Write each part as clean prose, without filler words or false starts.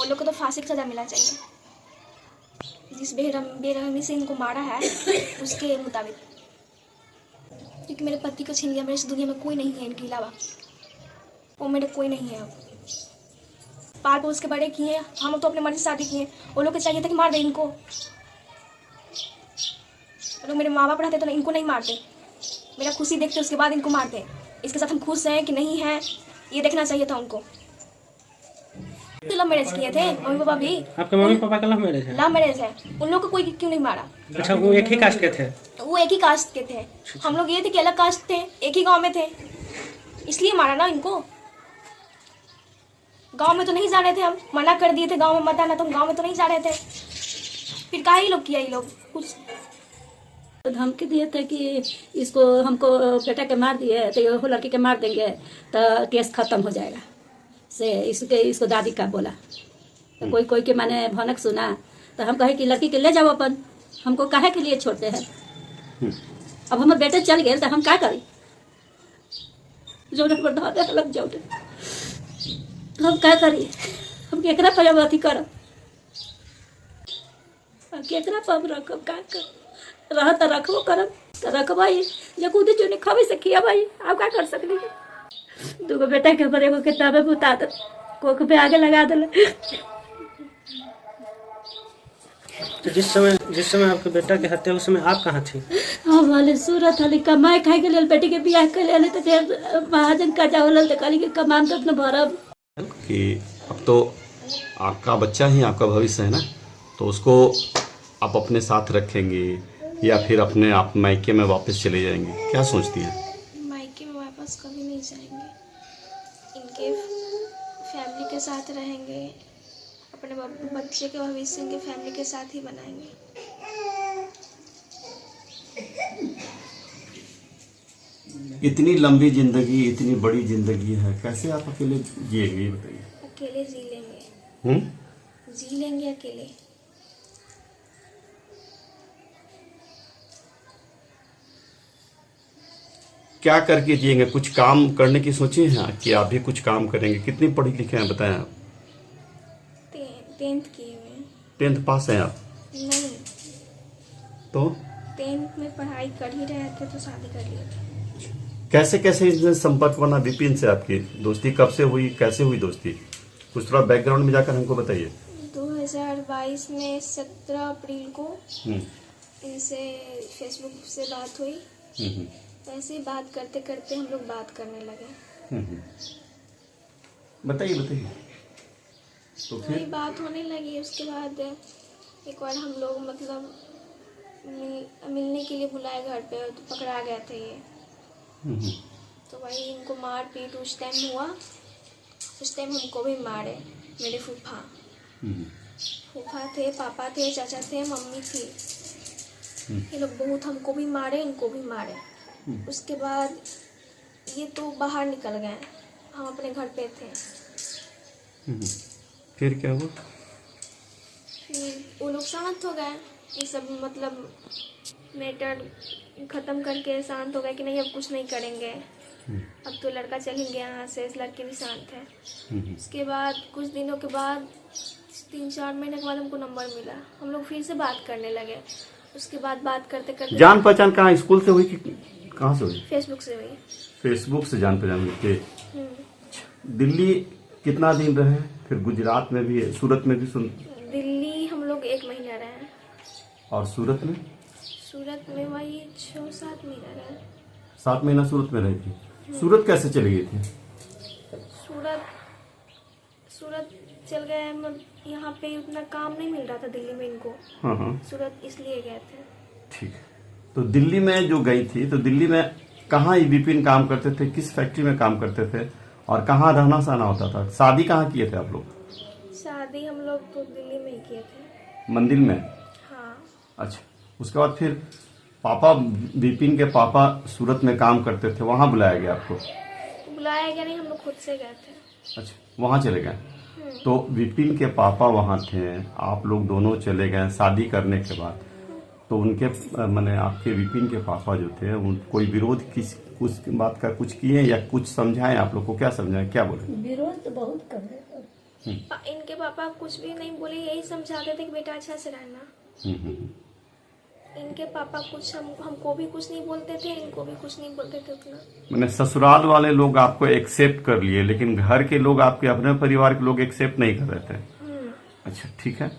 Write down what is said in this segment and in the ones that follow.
लोग को तो फांसी की सजा मिलना चाहिए, जिस बेरहमी से इनको मारा है उसके मुताबिक, क्योंकि मेरे पति को छीन लिया। मेरे इस दुनिया में कोई नहीं है इनके अलावा, वो मेरे कोई नहीं है। अब पाल पोस के बड़े किए, हम तो अपने मर्जी से शादी किए। वो लोग को चाहिए था कि मार दे इनको। लोग मेरे माँ बाप रहते तो इनको नहीं मारते, मेरा खुशी देखते उसके बाद इनको मारते। इसके साथ हम खुश हैं कि नहीं हैं ये देखना चाहिए था उनको। लव मैरिज किए थे मम्मी पापा भी। आपके मम्मी पापा का लव मैरिज है? लव मैरिज है। उन लोग को कोई क्यों नहीं मारा? अच्छा, वो एक ही कास्ट के थे? वो एक ही कास्ट के थे। हम लोग ये थे कि अलग कास्ट थे, एक ही गांव में थे, इसलिए मारा ना इनको। गांव में तो नहीं जा रहे थे, हम मना कर दिए थे गांव में मत आना, तो हम गांव में तो नहीं जा रहे थे। फिर काहे लोग किया ये लोग कुछ धमकी दिए थे कि इसको हमको बेटा के मार दिए तो ये लड़की के मार देंगे तो केस खत्म हो जाएगा से इसको दादी का बोला। तो कोई के माने भनक सुना तो हम कहे कि लड़की के ले जाओ अपन, हमको काहे के लिए छोड़ते हैं। अब हमारे बेटे चल गए तो हम क्या करें, जो लग जाओ हम क्या करिए, हम केकरा पर अथी करब, केकरा पर रखब, का कर रह तो रखबो करब तो रखबाई, जब खुद जो नहीं खबे से खिया भाई आप क्या कर सकली। दूगो बेटा के ऊपर एगो किताबें बुता दे, कोख पे आगे लगा दे। तो जिस समय आपके बेटा के हत्या उस समय आप कहाँ थी? हम वाले सूरत हली कमाए खाए के लिए बेटी के बियाह के लिए तो फिर महाजन का जावल तो कहली कि कमान तो अपना भरब कि अब तो आपका बच्चा ही आपका भविष्य है ना, तो उसको आप अपने साथ रखेंगे या फिर अपने आप मायके में वापस चले जाएंगे, क्या सोचती हैं? मायके में वापस कभी नहीं जाएंगे, इनके फैमिली के साथ रहेंगे, अपने बच्चे के भविष्य इनके फैमिली के साथ ही बनाएंगे। इतनी लंबी जिंदगी, इतनी बड़ी जिंदगी है, कैसे आप अकेले जिएंगे ये बताइए? अकेले जी लेंगे। जी लेंगे अकेले। क्या करके जिएंगे? कुछ काम करने की सोचे हैं कि आप भी कुछ काम करेंगे? कितनी पढ़ी लिखे हैं बताएं आप? 10th किए हुए हैं। 10th पास हैं आप? नहीं, तो 10th में पढ़ाई कर ही रहे थे तो शादी कर लिए थे। कैसे कैसे इसने संपर्क बना विपिन से? आपकी दोस्ती कब से हुई, कैसे हुई दोस्ती? कुछ थोड़ा बैकग्राउंड में जाकर हमको बताइए। 2022 में 17 अप्रैल को इनसे फेसबुक से बात हुई। ऐसे ही बात करते करते हम लोग बात करने लगे। बताइए बताइए। तो वही बात होने लगी। उसके बाद एक बार हम लोग मतलब मिलने के लिए बुलाए घर पे, तो पकड़ा गए थे ये। तो वही इनको मार पीट उस टाइम हुआ। उस टाइम हमको भी मारे मेरे फूफा थे, पापा थे, चाचा थे, मम्मी थी। ये लोग बहुत हमको भी मारे, इनको भी मारे। उसके बाद ये तो बाहर निकल गए, हम अपने घर पे थे। फिर क्या हुआ? फिर वो लोग शांत हो गए, ये सब मतलब मैटर ख़त्म करके शांत हो गए कि नहीं अब कुछ नहीं करेंगे, अब तो लड़का चल ही गया यहाँ से। इस लड़के भी शांत है। उसके बाद कुछ दिनों के बाद 3-4 महीने के बाद हमको नंबर मिला, हम लोग फिर से बात करने लगे। उसके बाद बात करते करते जान पहचान कहाँ, स्कूल से हुई कि कहाँ से हुई? फेसबुक से हुई। फेसबुक से जान पहचान हुई। दिल्ली कितना दिन रहे? फिर गुजरात में भी, सूरत में भी दिल्ली हम लोग 1 महीना रहे। और सूरत में? सूरत में वही 6-7 महीना रहे। 7 महीना सूरत में रही थी। सूरत कैसे चली गई थी? सूरत चल गए, यहाँ पे उतना काम नहीं मिल रहा था दिल्ली में इनको। सूरत इसलिए गए थे। ठीक है। तो दिल्ली में जो गई थी, तो दिल्ली में कहाँ विपिन काम करते थे, किस फैक्ट्री में काम करते थे और कहाँ रहना सहना होता था? शादी कहाँ किए थे आप लोग? शादी हम लोग तो दिल्ली में ही किए थे। मंदिर में? हाँ। अच्छा, उसके बाद फिर पापा, विपिन के पापा सूरत में काम करते थे, वहाँ बुलाया गया आपको? बुलाया गया नहीं, हम लोग खुद से गए थे। अच्छा, वहाँ चले गए। तो विपिन के पापा वहाँ थे, आप लोग दोनों चले गए शादी करने के बाद। तो उनके माने आपके विपिन के पापा जो थे, उन कोई विरोध कुछ बात का कुछ किए या कुछ समझाएं? आप लोग को क्या समझाएं, क्या बोले? विरोध तो बहुत कर रहे। इनके पापा कुछ भी नहीं बोले, यही समझाते थे कि बेटा अच्छा से रहना। इनके पापा कुछ हमको भी कुछ नहीं बोलते थे, इनको भी कुछ नहीं बोलते थे उतना। मैंने ससुराल वाले लोग आपको एक्सेप्ट कर लिए, लेकिन घर के लोग, आपके अपने परिवार के लोग एक्सेप्ट नहीं कर रहे थे। अच्छा, ठीक है।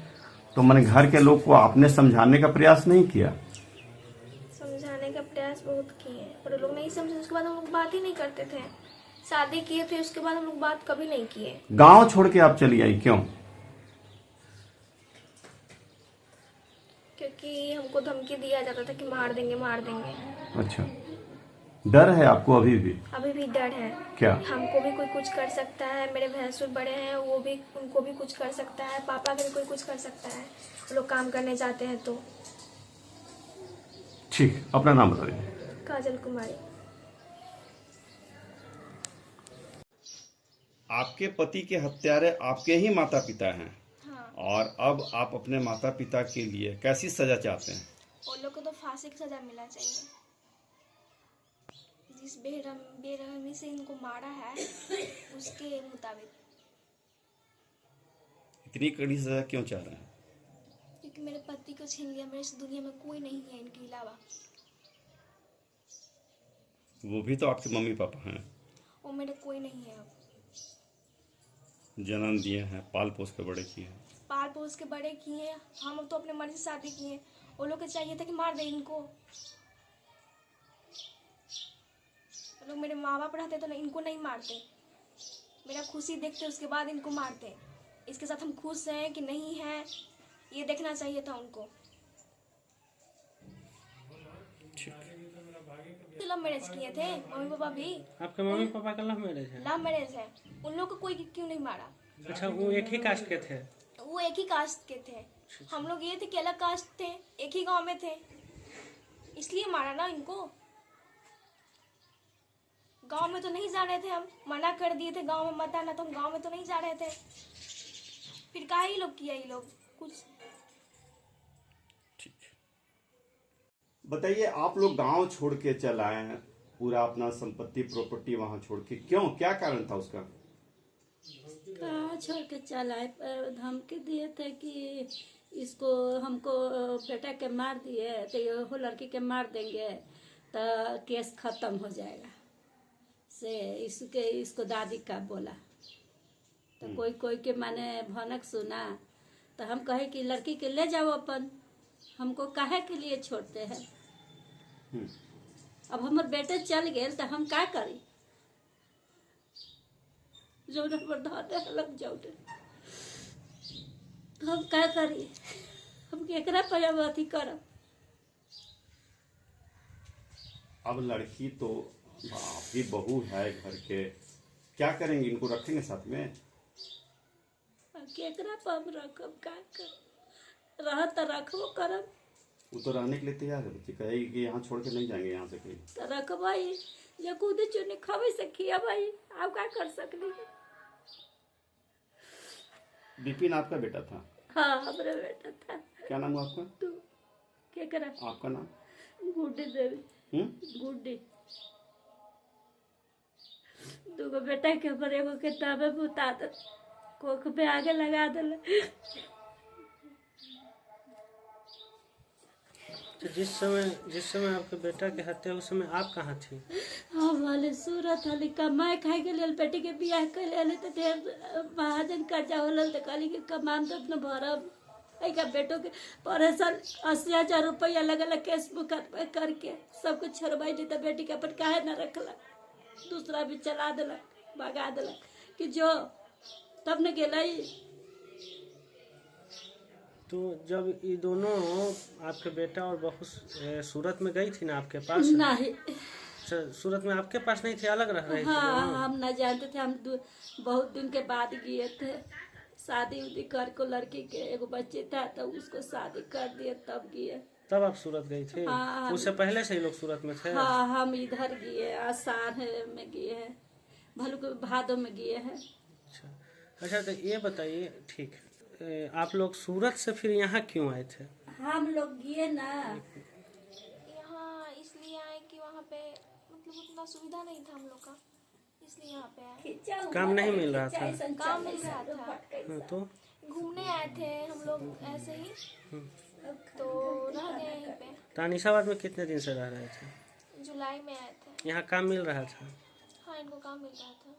तो मैंने घर के लोग को आपने समझाने का प्रयास नहीं किया? समझाने का प्रयास बहुत किए पर वो लोग नहीं समझे। उसके बाद हम लोग बात ही नहीं करते थे। शादी किए थे उसके बाद हम लोग बात कभी नहीं किए। गांव छोड़ के आप चली आई, क्यों? क्योंकि हमको धमकी दिया जाता था कि मार देंगे मार देंगे। अच्छा, डर है आपको अभी भी? अभी भी डर है। क्या? हमको भी कोई कुछ कर सकता है, मेरे भैंसुर बड़े हैं, वो भी, उनको भी कुछ कर सकता है, पापा के भी कोई कुछ कर सकता है। वो लोग काम करने जाते हैं तो। ठीक, अपना नाम बताइए। काजल कुमारी। आपके पति के हत्यारे आपके ही माता पिता हैं। हाँ। और अब आप अपने माता पिता के लिए कैसी सजा चाहते हैं? उन लोग को तो फांसी की सजा मिलना चाहिए। जिस बेरहमी से इनको मारा है उसके मुताबिक। इतनी कड़ी सजा क्यों चाह रहे हैं? क्योंकि मेरे पति को छीन लिया, मेरे इस दुनिया में कोई नहीं है इनके अलावा। वो भी तो आपके मम्मी पापा हैं। वो मेरे कोई नहीं है अब। जन्म दिए हैं, पाल पोस के बड़े किए हैं। पाल पोस के बड़े किए हैं, हम तो अपने मर्जी से शादी किए। वो लोग को चाहिए था कि मार दे इनको। वो लोग मेरे माँ बाप रहते तो इनको नहीं मारते, मेरा खुशी देखते उसके बाद इनको मारते। इसके साथ हम खुश हैं कि नहीं हैं ये देखना चाहिए था उनको। लव मैरिज किए थे मम्मी पापा भी। आपके मम्मी पापा का लव मैरिज है? लव मैरिज है। उन लोग को कोई क्यों नहीं मारा? अच्छा, वो एक ही कास्ट के थे? वो एक ही कास्ट के थे। हम लोग ये थे कि अलग कास्ट थे, एक ही गांव में थे, इसलिए मारा ना इनको। गांव में तो नहीं जा रहे थे, हम मना कर दिए थे गांव में मत आना, तो हम गांव में तो नहीं जा रहे थे। फिर काहे ये लोग किया, ये लोग कुछ। बताइए, आप लोग गांव छोड़ के चल आए हैं, पूरा अपना संपत्ति प्रॉपर्टी वहां छोड़ के, क्यों? क्या कारण था उसका? कहाँ छोड़ के चल आए? धमकी दिए थे कि इसको, हमको बेटा के मार दिए तो वो लड़की के मार देंगे तो केस खत्म हो जाएगा। से इसको दादी का बोला तो कोई कोई के माने भनक सुना तो हम कहे कि लड़की के ले जाओ अपन, हमको काहे के लिए छोड़ते हैं। अब हमारे बेटे चल गए तो हम क्या करी? जो लग जाओ तो हम क्या करी? हम केकरा पे अब अथी करब? अब लड़की तो आपकी बहू है घर के, क्या करेंगे? इनको रखेंगे साथ में? केकरा पे हम रखब? क्या कर? रह तो रखबो करब। वो तो रहने के लिए तैयार है, बच्चे कहेगी कि यहाँ छोड़ के नहीं जाएंगे यहाँ से कहीं। तो रखबाई या कूदे चुने खबे से किया भाई, आप क्या कर सकली? विपिन आपका बेटा था? हाँ, हमारा बेटा था। क्या नाम हुआ आपका? तू केकरा? आपका नाम? गुड्डी देवी। गुड्डी। दूगो बेटा के ऊपर एगो के तबे बुता दे, कोख पे आगे लगा दे। तो जिस समय आपके बेटा के हत्या उस समय आप कहाँ थी? हम वाले सूरत हली कमाए खाए के लिए बेटी के बियाह कर ले तो ढेर महाजन कर्जा होल तो कहली कि कमान तो अपना भरब। का बेटों के परेशान 80,000 रुपया अलग अलग केस मुकदमा करके सब कुछ छोड़वाई दी तो बेटी के अपन काहे न रखला, दूसरा भी चला दिलक, भगा दिलक कि जो तब न गेला। तो जब ये दोनों आपके बेटा और बहू सूरत में गई थी ना आपके पास? नहीं, सूरत में आपके पास नहीं थे, अलग रह रहे थे? हाँ, हम न जानते थे। हम बहुत दिन के बाद गए थे, शादी उदी कर को लड़की के एगो बच्चे था तो उसको शादी कर दिए तब गए। तब आप सूरत गई थी? हाँ, उससे पहले से ही लोग सूरत में थे? हाँ, हम इधर गए, आसार में गए हैं, भलू भादो में गए हैं। अच्छा, तो ये बताइए, ठीक, आप लोग सूरत से फिर यहाँ क्यों आए थे? हम लोग गए ना यहाँ इसलिए आए कि वहाँ पे मतलब उतना सुविधा नहीं था हम लोग का, इसलिए यहाँ पे आए। काम नहीं मिल रहा था? काम मिल रहा था, हाँ, तो घूमने आए थे हम लोग ऐसे ही, तो रह गए यहीं पे। तानिशाबाद में कितने दिन से रह रहे थे? जुलाई में आए थे। यहाँ काम मिल रहा था? हाँ, इनको काम मिल रहा था।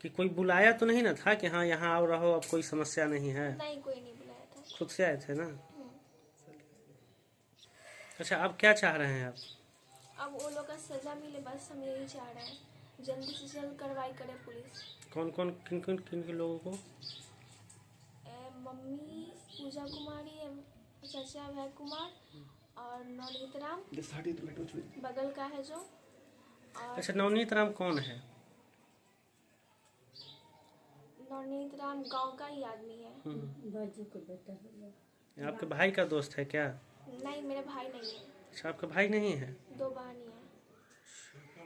कि कोई बुलाया तो नहीं ना था कि हाँ यहाँ आओ रहो, अब कोई समस्या नहीं है? नहीं, कोई नहीं बुलाया था। खुद से आए थे ना? अच्छा, अब क्या चाह रहे हैं आप? अब वो लोग का सजा मिले, बस हम यही चाह रहे हैं, जल्दी से जल्द कार्रवाई करे पुलिस। कौन कौन किन लोगों को? मम्मी पूजा कुमारी, चाचा अभय कुमार और नवनीत राम बगल का है जो। और अच्छा, नवनीत राम कौन है? नवनीत राम गांव का ही आदमी है। आपके भाई का दोस्त है क्या? नहीं, मेरे भाई नहीं है, अच्छा, आपका भाई नहीं है? 2 बहनी है।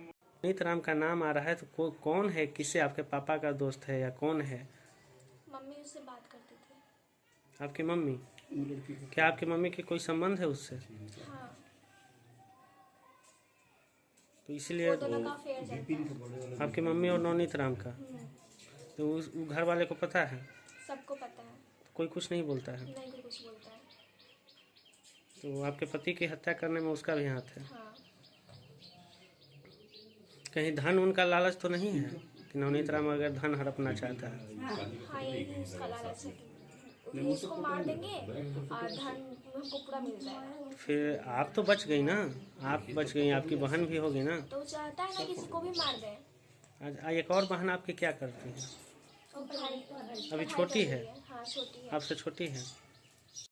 नवनीत राम का नाम आ रहा है तो कौन है? किसे? आपके पापा का दोस्त है या कौन है? मम्मी उससे बात करती थी। आपकी मम्मी? क्या आपकी मम्मी के कोई संबंध है उससे? हाँ, तो इसलिए वो दोनों का अफेयर चलता है। आपकी मम्मी और नवनीत राम का? तो उस घर वाले को पता है? सबको पता है। तो कोई कुछ नहीं बोलता है? नहीं, कोई कुछ बोलता है। तो आपके पति की हत्या करने में उसका भी हाथ है? हाँ, कहीं धन उनका लालच तो नहीं है कि नवनीत राम अगर धन हड़पना चाहता है? हाँ, यही उसका लालच है कि इसको मार देंगे और धन हमको पूरा मिल जाएगा। फिर आप तो बच गई ना, आप बच गई, आपकी बहन भी होगी ना? तो वो चाहता है ना कि इसको भी मार दें। आज एक और बहन आपकी क्या करती है? वो पढ़ाई अभी पढ़ाई छोटी कर है? रही हाँ, छोटी है। आपसे छोटी है?